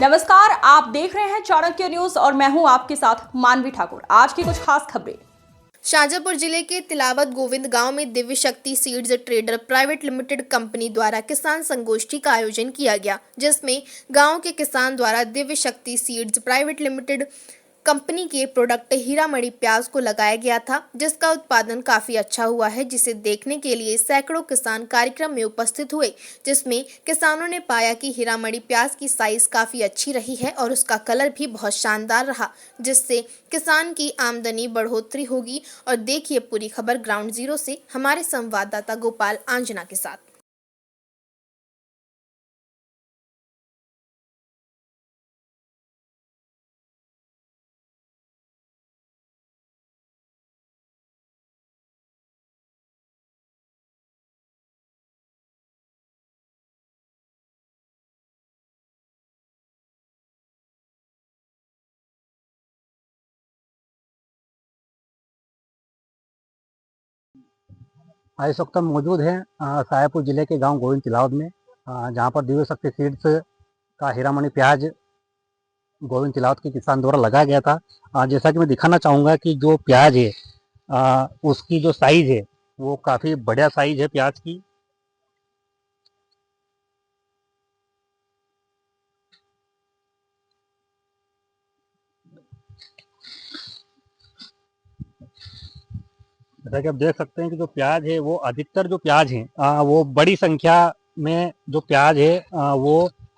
नमस्कार, आप देख रहे हैं चाणक्य न्यूज और मैं हूं आपके साथ मानवी ठाकुर। आज की कुछ खास खबरें। शाजापुर जिले के तिलावत गोविंद गांव में दिव्य शक्ति seeds trader private limited company द्वारा किसान संगोष्ठी का आयोजन किया गया, जिसमें गांव के किसान द्वारा दिव्य शक्ति सीड्स प्राइवेट लिमिटेड कंपनी के प्रोडक्ट हीरामणि प्याज को लगाया गया था, जिसका उत्पादन काफी अच्छा हुआ है, जिसे देखने के लिए सैकड़ों किसान कार्यक्रम में उपस्थित हुए, जिसमें किसानों ने पाया कि हीरामणि प्याज की साइज काफी अच्छी रही है और उसका कलर भी बहुत शानदार रहा, जिससे किसान की आमदनी बढ़ोतरी होगी। और देखिए पूरी खबर ग्राउंड जीरो से हमारे संवाददाता गोपाल आंजना के साथ। इस वक्त हम मौजूद हैं सायापुर जिले के गांव गोविंद तिलावत में, जहां पर दिव्य शक्ति सीड्स का हीरामणि प्याज गोविंद तिलावत के किसान द्वारा लगाया गया था। जैसा कि मैं दिखाना चाहूँगा कि जो प्याज है उसकी जो साइज़ है वो काफ़ी बढ़िया साइज़ है प्याज की। जैसा कि आप देख सकते हैं कि जो प्याज है वो अधिकतर जो प्याज है वो बड़ी संख्या में जो प्याज है वो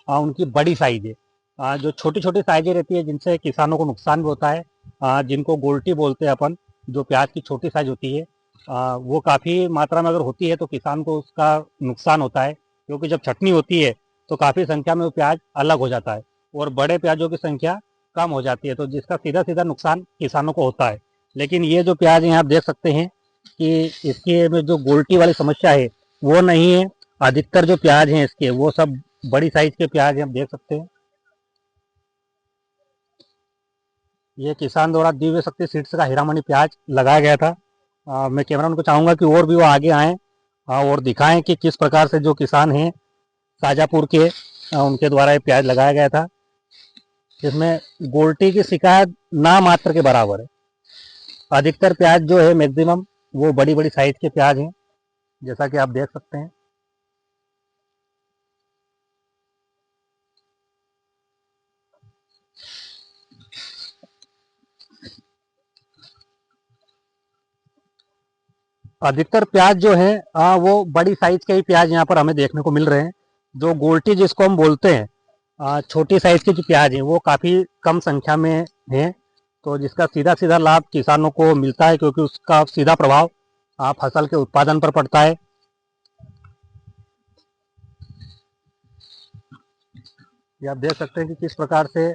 उनकी बड़ी साइज है। जो छोटी छोटी साइजें रहती है जिनसे किसानों को नुकसान भी होता है, जिनको गोल्टी बोलते हैं अपन, जो प्याज की छोटी साइज होती है वो काफ़ी मात्रा में अगर होती है तो किसान को उसका नुकसान होता है, क्योंकि जब छटनी होती है तो काफ़ी संख्या में वो प्याज अलग हो जाता है और बड़े प्याजों की संख्या कम हो जाती है, तो जिसका सीधा सीधा नुकसान किसानों को होता है। लेकिन ये जो प्याज है आप देख सकते हैं कि इसके में जो गोल्टी वाली समस्या है वो नहीं है। अधिकतर जो प्याज हैं इसके वो सब बड़ी साइज के प्याज हैं, आप देख सकते हैं। ये किसान द्वारा दिव्य शक्ति सीड्स का हीरामणि प्याज लगाया गया था। मैं कैमरामैन को चाहूँगा कि और भी वो आगे आएँ और दिखाएं कि किस प्रकार से जो किसान हैं शाजापुर के उनके द्वारा ये प्याज लगाया गया था, जिसमें गोल्टी की शिकायत ना मात्र के बराबर है। अधिकतर प्याज जो है मैक्सिमम वो बड़ी बड़ी साइज के प्याज हैं, जैसा कि आप देख सकते हैं। अधिकतर प्याज जो है वो बड़ी साइज के ही प्याज यहाँ पर हमें देखने को मिल रहे हैं। जो गोल्टी जिसको हम बोलते हैं छोटी साइज की जो प्याज है वो काफ़ी कम संख्या में है, तो जिसका सीधा सीधा लाभ किसानों को मिलता है, क्योंकि उसका सीधा प्रभाव फसल के उत्पादन पर पड़ता है। ये आप देख सकते हैं कि किस प्रकार से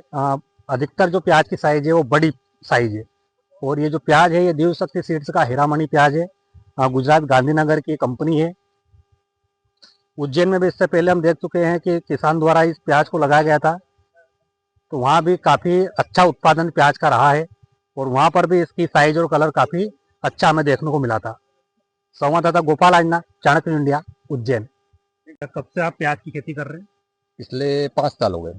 अधिकतर जो प्याज की साइज है वो बड़ी साइज है। और ये जो प्याज है ये दिव्य शक्ति सीड्स का हीरामणि प्याज है। गुजरात गांधीनगर की कंपनी है। उज्जैन में भी इससे पहले हम देख चुके हैं कि किसान द्वारा इस प्याज को लगाया गया था, तो वहाँ भी काफ़ी अच्छा उत्पादन प्याज का रहा है और वहाँ पर भी इसकी साइज और कलर काफ़ी अच्छा हमें देखने को मिला था। संवाददाता गोपाल आजना, चाणक्य इंडिया, उज्जैन। कब से आप प्याज की खेती कर रहे हैं? पिछले 5 साल हो गए।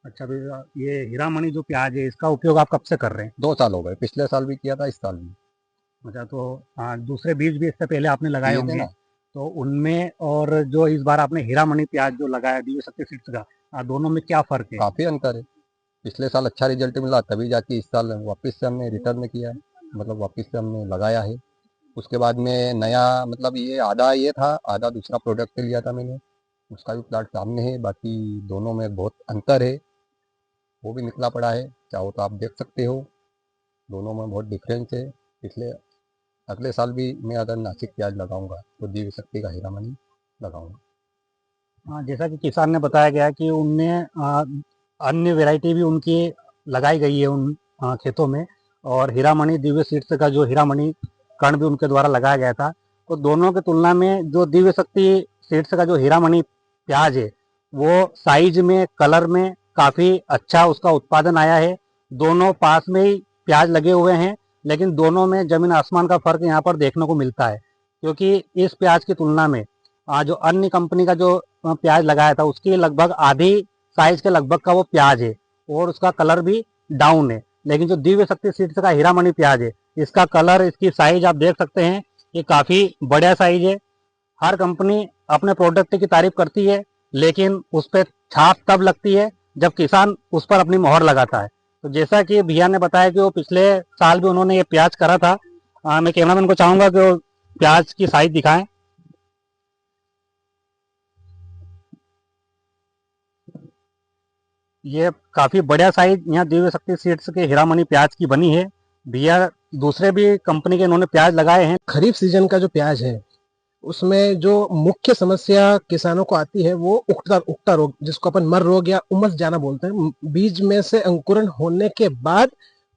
अच्छा भैया, ये हीरामणि जो प्याज है इसका उपयोग आप कब से कर रहे हैं? 2 साल हो गए, पिछले साल भी किया था, इस साल भी। अच्छा, तो दूसरे बीज भी इससे पहले आपने लगाए किए थे होंगे, ना। तो उनमें और जो इस बार आपने हीरामणि प्याज जो लगाया दिव्य शक्ति सीड्स का, दोनों में क्या फ़र्क है? काफ़ी अंतर है। पिछले साल अच्छा रिजल्ट मिला, तभी जाके इस साल वापस से हमने रिटर्न किया है, मतलब वापस से हमने लगाया है। उसके बाद में नया, मतलब ये आधा ये था, आधा दूसरा प्रोडक्ट लिया था मैंने, उसका भी प्लाट सामने है। बाकी दोनों में बहुत अंतर है, वो भी निकला पड़ा है, चाहो तो आप देख सकते हो। दोनों में बहुत डिफरेंस है। इसलिए अगले साल भी मैं अगर नासिक प्याज लगाऊंगा तो दिव्य शक्ति का हीरामणि लगाऊंगा। जैसा कि किसान ने बताया गया कि उनने अन्य वैरायटी भी उनकी लगाई गई है उन खेतों में, और हीरामणि दिव्य सीड्स का जो हीरामणि कण भी उनके द्वारा लगाया गया था। तो दोनों की तुलना में जो दिव्य शक्ति सीड्स का जो हीरामणि प्याज है वो साइज में, कलर में काफ़ी अच्छा उसका उत्पादन आया है। दोनों पास में ही प्याज लगे हुए हैं, लेकिन दोनों में ज़मीन आसमान का फ़र्क यहाँ पर देखने को मिलता है, क्योंकि इस प्याज की तुलना में जो अन्य कंपनी का जो प्याज लगाया था उसकी लगभग आधी साइज के लगभग का वो प्याज है और उसका कलर भी डाउन है। लेकिन जो दिव्य शक्ति सीड्स का हीरामणि प्याज है, इसका कलर, इसकी साइज आप देख सकते हैं, ये काफी बढ़िया साइज है। हर कंपनी अपने प्रोडक्ट की तारीफ करती है, लेकिन उस पर छाप तब लगती है जब किसान उस पर अपनी मोहर लगाता है। तो जैसा कि भैया ने बताया कि वो पिछले साल भी उन्होंने ये प्याज करा था। मैं कैमरामैन को चाहूंगा कि वो प्याज की साइज दिखाएं। ये काफी बढ़िया साइज यहाँ दिव्य शक्ति सीड्स के हीरामणि प्याज की बनी है। भैया दूसरे भी कंपनी के इन्होंने प्याज लगाए हैं। खरीफ सीजन का जो प्याज है उसमें जो मुख्य समस्या किसानों को आती है वो उगता रोग, जिसको अपन मर रोग या उमस जाना बोलते हैं। बीज में से अंकुरन होने के बाद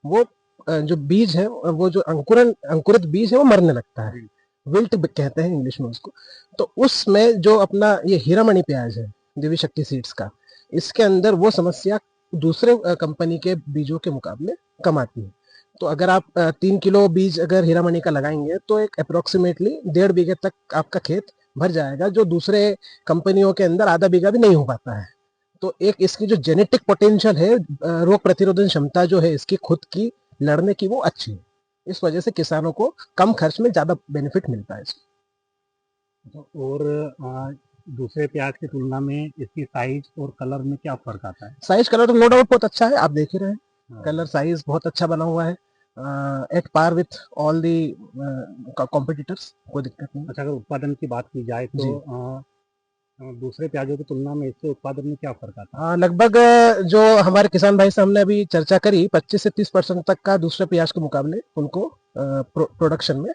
वो जो बीज है, वो जो अंकुरित बीज है वो मरने लगता है, विल्ट कहते हैं इंग्लिश में उसको। तो उसमें जो अपना ये हीरामणि प्याज है दिव्य शक्ति सीड्स का, इसके अंदर वो समस्या दूसरे कंपनी के बीजों के मुकाबले कम आती है। तो अगर आप 3 किलो बीज अगर हीरामणि का लगाएंगे तो एक अप्रोक्सीमेटली 1.5 बीघे तक आपका खेत भर जाएगा, जो दूसरे कंपनियों के अंदर आधा बीघा भी नहीं हो पाता है। तो एक इसकी जो जेनेटिक पोटेंशियल है, रोग प्रतिरोधन क्षमता जो है इसकी खुद की लड़ने की, वो अच्छी है। इस वजह से किसानों को कम खर्च में ज्यादा बेनिफिट मिलता है इसमें। और दूसरे प्याज की तुलना में इसकी साइज और कलर में क्या फर्क आता है? साइज कलर तो नो डाउट बहुत अच्छा है, आप देख ही रहे हैं। कलर साइज बहुत अच्छा बना हुआ है, at par with all the competitors, कोई दिक्कत नहीं। अच्छा, अगर उत्पादन की बात की जाए तो दूसरे प्याजों की तुलना में इसके उत्पादन में क्या फर्क आता है? लगभग जो हमारे किसान भाई से हमने अभी चर्चा करी, 25 से 30% तक का दूसरे प्याज के मुकाबले उनको प्रोडक्शन में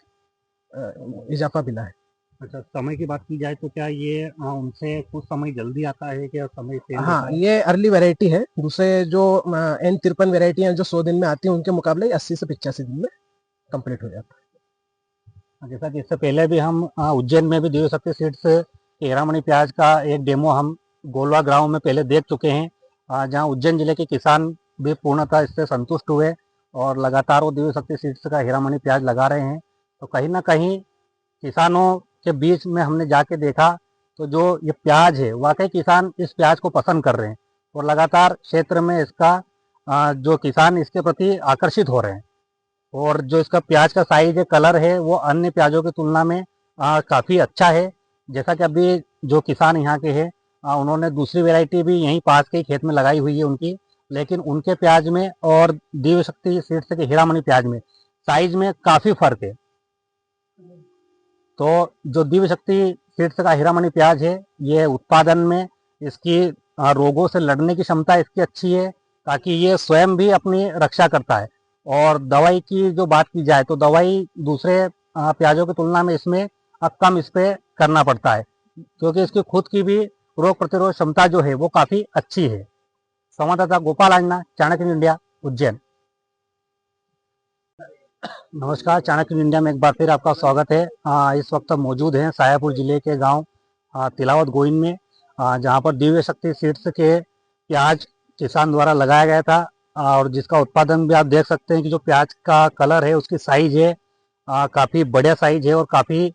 इजाफा मिला है। अच्छा, समय की बात की जाए तो क्या ये उनसे कुछ समय जल्दी आता है क्या समय से? हाँ, ये अर्ली वैरायटी है। दूसरे जो N53 वैरायटी हैं जो 100 दिन में आती है, उनके मुकाबले 80 से 85 दिन में कंप्लीट हो जाता है। जैसा कि इससे पहले भी हम उज्जैन में भी दिव्य शक्ति सीड्स के हीरामणि प्याज का एक डेमो हम गोलवा ग्राउंड में पहले देख चुके हैं, जहाँ उज्जैन जिले के किसान भी पूर्णतः इससे संतुष्ट हुए और लगातार वो दिव्य शक्ति सीड्स का हीरामणि प्याज लगा रहे हैं। तो कहीं ना कहीं किसानों के बीच में हमने जाके देखा तो जो ये प्याज है, वाकई किसान इस प्याज को पसंद कर रहे हैं और लगातार क्षेत्र में इसका जो किसान इसके प्रति आकर्षित हो रहे हैं। और जो इसका प्याज का साइज है, कलर है, वो अन्य प्याजों की तुलना में काफ़ी अच्छा है। जैसा कि अभी जो किसान यहाँ के हैं, उन्होंने दूसरी वैरायटी भी यहीं पास के ही खेत में लगाई हुई है उनकी, लेकिन उनके प्याज में और दिव्य शक्ति सीड्स के हीरामणि प्याज में साइज में काफ़ी फर्क है। तो जो दिव्य शक्ति सीड्स का हीरामणि प्याज है, ये उत्पादन में इसकी रोगों से लड़ने की क्षमता इसकी अच्छी है, ताकि ये स्वयं भी अपनी रक्षा करता है। और दवाई की जो बात की जाए तो दवाई दूसरे प्याजों की तुलना में इसमें कम इस पर करना पड़ता है, क्योंकि इसकी खुद की भी रोग प्रतिरोध क्षमता जो है वो काफ़ी अच्छी है। संवाददाता गोपाल आजना, चाणक्य इंडिया, उज्जैन। नमस्कार, चाणक्य इंडिया में एक बार फिर आपका स्वागत है। इस वक्त हम मौजूद हैं सायापुर जिले के गांव तिलावत गोविंद में, जहां पर दिव्य शक्ति सीड्स के प्याज किसान द्वारा लगाया गया था, और जिसका उत्पादन भी आप देख सकते हैं कि जो प्याज का कलर है, उसकी साइज है काफ़ी बढ़िया साइज है, और काफ़ी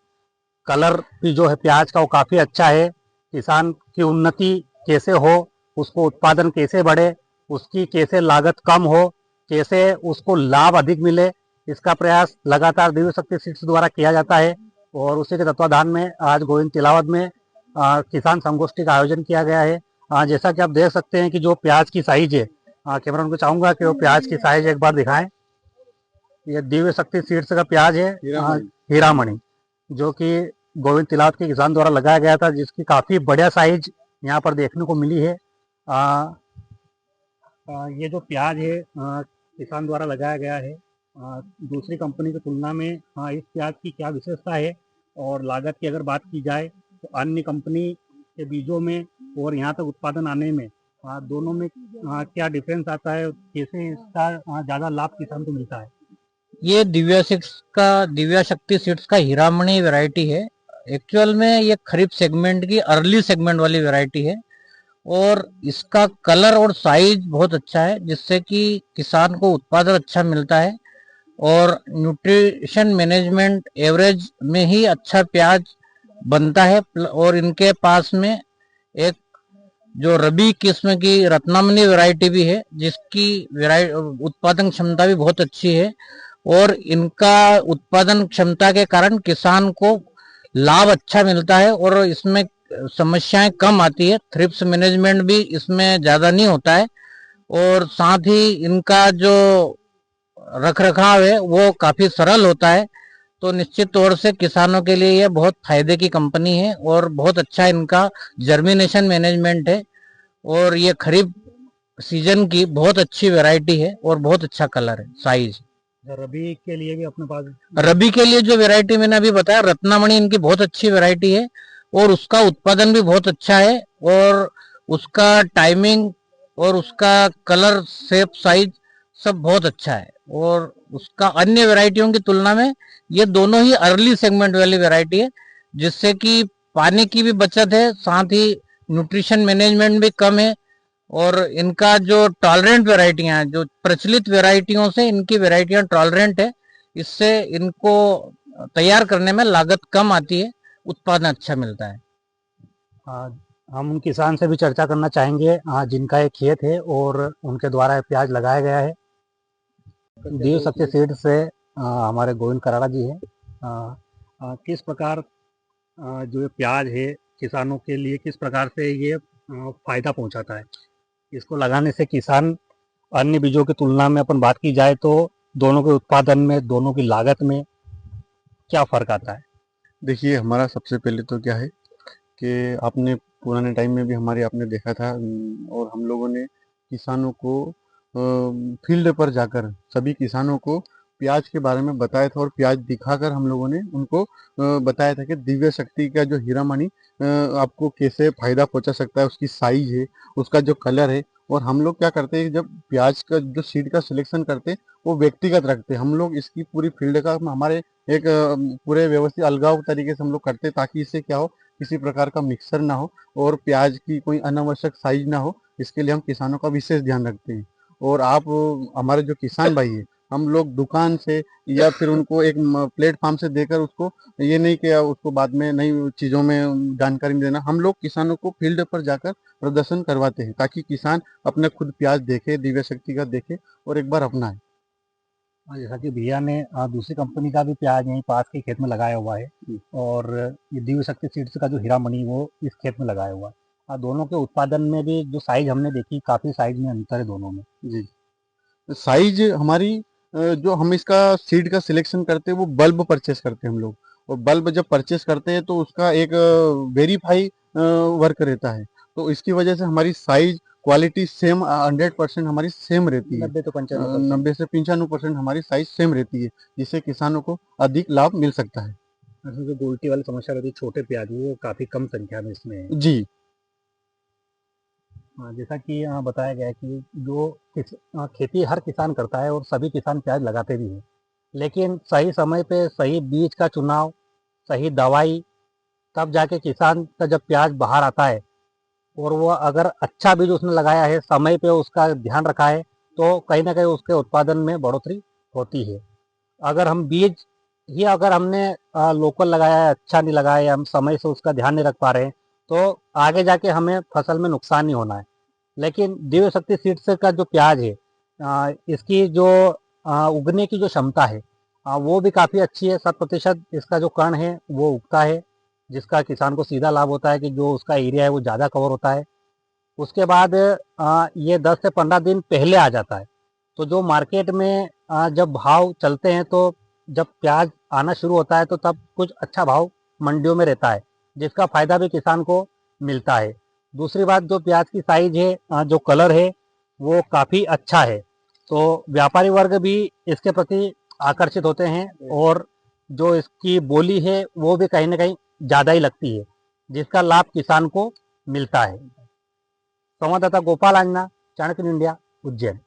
कलर भी जो है प्याज का वो काफ़ी अच्छा है। किसान की उन्नति कैसे हो, उसको उत्पादन कैसे बढ़े, उसकी कैसे लागत कम हो, कैसे उसको लाभ अधिक मिले, इसका प्रयास लगातार दिव्य शक्ति सीड्स द्वारा किया जाता है। और उसी के तत्वाधान में आज गोविंद तिलावत में किसान संगोष्ठी का आयोजन किया गया है। जैसा कि आप देख सकते हैं कि जो प्याज की साइज है, कैमरामैन को चाहूंगा कि वो प्याज की साइज एक बार दिखाएं। ये दिव्य शक्ति सीड्स का प्याज है हीरामणि, जो कि गोविंद तिलावत के किसान द्वारा लगाया गया था, जिसकी काफ़ी बढ़िया साइज यहाँ पर देखने को मिली है। ये जो प्याज है किसान द्वारा लगाया गया है, दूसरी कंपनी की तुलना में इस प्याज की क्या विशेषता है, और लागत की अगर बात की जाए तो अन्य कंपनी के बीजों में और यहाँ तक उत्पादन आने में दोनों में क्या डिफरेंस आता है, कैसे इसका ज़्यादा लाभ किसान को मिलता है? ये दिव्या शक्ति सीड्स का हीरामणि वैरायटी है। एक्चुअल में ये खरीफ सेगमेंट की अर्ली सेगमेंट वाली वैरायटी है, और इसका कलर और साइज बहुत अच्छा है, जिससे कि किसान को उत्पादन अच्छा मिलता है, और न्यूट्रिशन मैनेजमेंट एवरेज में ही अच्छा प्याज बनता है। और इनके पास में एक जो रबी किस्म की रत्नामनी वैरायटी भी है, जिसकी उत्पादन क्षमता भी बहुत अच्छी है और इनका उत्पादन क्षमता के कारण किसान को लाभ अच्छा मिलता है और इसमें समस्याएं कम आती है। थ्रिप्स मैनेजमेंट भी इसमें ज्यादा नहीं होता है और साथ ही इनका जो रख रखाव है वो काफी सरल होता है। तो निश्चित तौर से किसानों के लिए यह बहुत फायदे की कंपनी है और बहुत अच्छा इनका जर्मिनेशन मैनेजमेंट है और ये खरीफ सीजन की बहुत अच्छी वैरायटी है और बहुत अच्छा कलर है, साइज। रबी के लिए भी अपने पास रबी के लिए जो वैरायटी मैंने अभी बताया रत्नामणि, इनकी बहुत अच्छी वैरायटी है और उसका उत्पादन भी बहुत अच्छा है और उसका टाइमिंग और उसका कलर, शेप, साइज सब बहुत अच्छा है और उसका अन्य वैरायटियों की तुलना में ये दोनों ही अर्ली सेगमेंट वाली वैरायटी है, जिससे कि पानी की भी बचत है, साथ ही न्यूट्रिशन मैनेजमेंट भी कम है और इनका जो टॉलरेंट वैरायटियां हैं, जो प्रचलित वैरायटियों से इनकी वैरायटियां टॉलरेंट है, इससे इनको तैयार करने में लागत कम आती है, उत्पादन अच्छा मिलता है। हम उन किसान से भी चर्चा करना चाहेंगे जिनका एक खेत है और उनके द्वारा ये प्याज लगाया गया है। देव शक्ति सीड से हमारे गोविंद कराड़ा जी हैं। किस प्रकार जो ये प्याज है किसानों के लिए किस प्रकार से ये फायदा पहुंचाता है? इसको लगाने से किसान अन्य बीजों की तुलना में अपन बात की जाए तो दोनों के उत्पादन में, दोनों की लागत में क्या फर्क आता है? देखिए, हमारा सबसे पहले तो क्या है कि आपने पुराने टाइम में भी हमारे आपने देखा था और हम लोगों ने किसानों को फील्ड पर जाकर सभी किसानों को प्याज के बारे में बताया था और प्याज दिखाकर हम लोगों ने उनको बताया था कि दिव्य शक्ति का जो हीरामणि आपको कैसे फायदा पहुंचा सकता है, उसकी साइज है, उसका जो कलर है। और हम लोग क्या करते हैं, जब प्याज का जो सीड का सिलेक्शन करते हैं वो व्यक्तिगत रखते हैं। हम लोग इसकी पूरी फील्ड का हमारे एक पूरे व्यवस्थित अलगाव तरीके से हम लोग करते हैं, ताकि इससे क्या हो, किसी प्रकार का मिक्सर ना हो और प्याज की कोई अनावश्यक साइज ना हो। इसके लिए हम किसानों का विशेष ध्यान रखते हैं। और आप हमारे जो किसान भाई है, हम लोग दुकान से या फिर उनको एक प्लेटफॉर्म से देकर उसको ये नहीं कि उसको बाद में नई चीज़ों में जानकारी देना। हम लोग किसानों को फील्ड पर जाकर प्रदर्शन करवाते हैं, ताकि किसान अपने खुद प्याज देखे, दिव्य शक्ति का देखे और एक बार अपनाए। जैसा कि भैया ने दूसरी कंपनी का भी प्याज यहीं पास के खेत में लगाया हुआ है और ये दिव्य शक्ति सीड्स का जो हीरामणि वो इस खेत में लगाया हुआ है। दोनों के उत्पादन में भी जो साइज हमने देखी, काफ़ी साइज में अंतर है दोनों में। जी, साइज हमारी जो हम इसका सीड का सिलेक्शन करते हैं वो बल्ब परचेस करते हैं हम लोग। और बल्ब जब परचेस करते हैं तो उसका एक वेरीफाई वर्क रहता है, तो इसकी वजह से हमारी साइज क्वालिटी सेम 100% हमारी सेम रहती है। 90 से 95% हमारी साइज सेम रहती है, जिससे किसानों को अधिक लाभ मिल सकता है। जो गोल्टी वाली समस्या रहती है छोटे प्याज, वो काफ़ी कम संख्या में इसमें है। जी, जैसा कि बताया गया है कि जो खेती हर किसान करता है और सभी किसान प्याज लगाते भी हैं, लेकिन सही समय पे सही बीज का चुनाव, सही दवाई, तब जाके किसान का जब प्याज बाहर आता है और वो अगर अच्छा बीज उसने लगाया है, समय पे उसका ध्यान रखा है, तो कहीं ना कहीं उसके उत्पादन में बढ़ोतरी होती है। अगर हम बीज ही अगर हमने लोकल लगाया है, अच्छा नहीं लगाया है, हम समय से उसका ध्यान नहीं रख पा रहे हैं, तो आगे जाके हमें फसल में नुकसान नहीं होना है। लेकिन दिव्य शक्ति सीड्स का जो प्याज है, इसकी जो उगने की जो क्षमता है वो भी काफ़ी अच्छी है। 100% इसका जो कण है वो उगता है, जिसका किसान को सीधा लाभ होता है कि जो उसका एरिया है वो ज़्यादा कवर होता है। उसके बाद ये 10 से 15 दिन पहले आ जाता है। तो जो मार्केट में जब भाव चलते हैं, तो जब प्याज आना शुरू होता है तो तब कुछ अच्छा भाव मंडियों में रहता है, जिसका फ़ायदा भी किसान को मिलता है। दूसरी बात, जो प्याज की साइज है, जो कलर है, वो काफ़ी अच्छा है, तो व्यापारी वर्ग भी इसके प्रति आकर्षित होते हैं और जो इसकी बोली है वो भी कहीं ना कहीं ज़्यादा ही लगती है, जिसका लाभ किसान को मिलता है। संवाददाता गोपाल आंजना, चाणक्य इंडिया, उज्जैन।